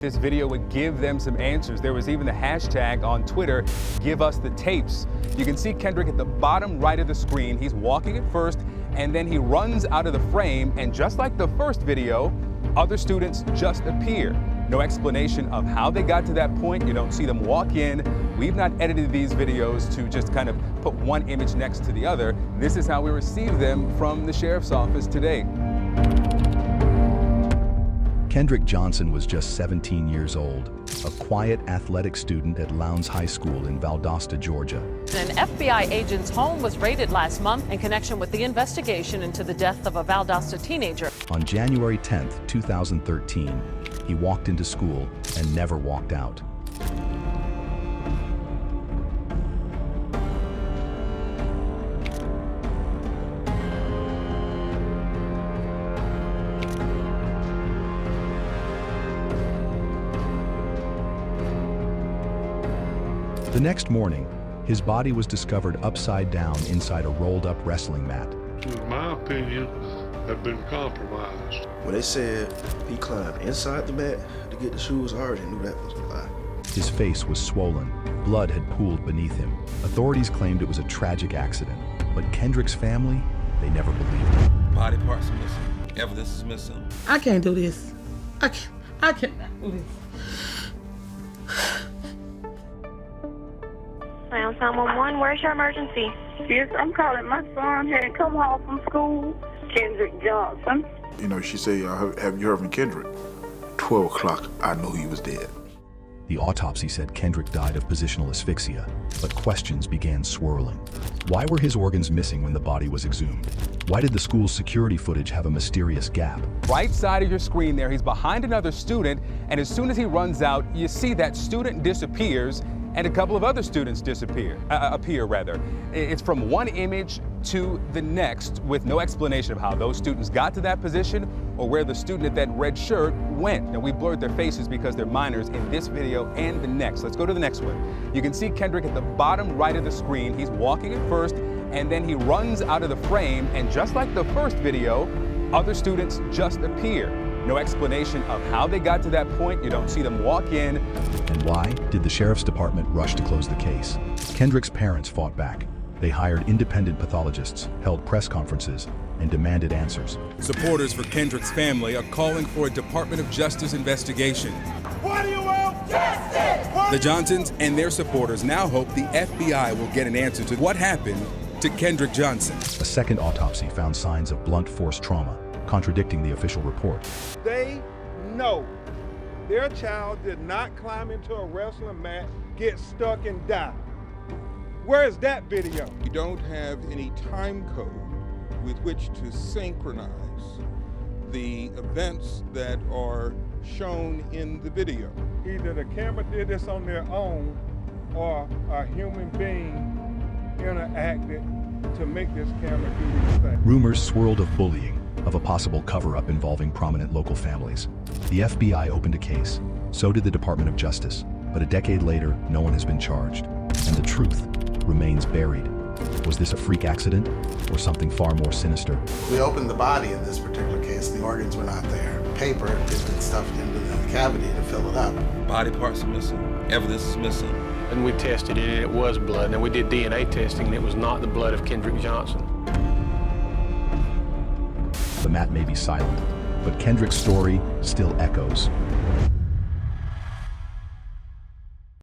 This video would give them some answers. There was even the hashtag on Twitter, "Give us the tapes." You can see Kendrick at the bottom right of the screen. He's walking at first, and then he runs out of the frame, and just like the first video, other students just appear. No explanation of how they got to that point. You don't see them walk in. We've not edited these videos to just kind of put one image next to the other. This is how we receive them from the sheriff's office today. Kendrick Johnson was just 17 years old, a quiet athletic student at Lowndes High School in Valdosta, Georgia. An FBI agent's home was raided last month in connection with the investigation into the death of a Valdosta teenager. On January 10, 2013, he walked into school and never walked out. The next morning, his body was discovered upside down inside a rolled-up wrestling mat. In my opinion, have been compromised. When they said he climbed inside the mat to get the shoes, I already knew that was a lie. His face was swollen. Blood had pooled beneath him. Authorities claimed it was a tragic accident, but Kendrick's family, they never believed it. Body parts are missing. Evidence is missing. I can't do this. I cannot do this. 911, where's your emergency? Yes, I'm calling. My son had come home from school. Kendrick Johnson. You know, she said, have you heard from Kendrick? 12 o'clock, I knew he was dead. The autopsy said Kendrick died of positional asphyxia, but questions began swirling. Why were his organs missing when the body was exhumed? Why did the school's security footage have a mysterious gap? Right side of your screen there, he's behind another student, and as soon as he runs out, you see that student disappears, and a couple of other students appear. It's from one image to the next with no explanation of how those students got to that position or where the student at that red shirt went. Now, we blurred their faces because they're minors in this video and the next. Let's go to the next one. You can see Kendrick at the bottom right of the screen. He's walking at first, and then he runs out of the frame, and just like the first video, other students just appear. No explanation of how they got to that point. You don't see them walk in. And why did the sheriff's department rush to close the case? Kendrick's parents fought back. They hired independent pathologists, held press conferences, and demanded answers. Supporters for Kendrick's family are calling for a Department of Justice investigation. What do you want? Justice! The Johnsons and their supporters now hope the FBI will get an answer to what happened to Kendrick Johnson. A second autopsy found signs of blunt force trauma, contradicting the official report. They know their child did not climb into a wrestling mat, get stuck, and die. Where is that video? We don't have any time code with which to synchronize the events that are shown in the video. Either the camera did this on their own or a human being interacted to make this camera do these things. Rumors swirled of bullying, of a possible cover-up involving prominent local families. The FBI opened a case. So did the Department of Justice. But a decade later, no one has been charged. And the truth remains buried. Was this a freak accident or something far more sinister? We opened the body in this particular case. The organs were not there. Paper had been stuffed into the cavity to fill it up. Body parts are missing. Evidence is missing. And we tested it, and it was blood. And we did DNA testing, and it was not the blood of Kendrick Johnson. The mat may be silent, but Kendrick's story still echoes.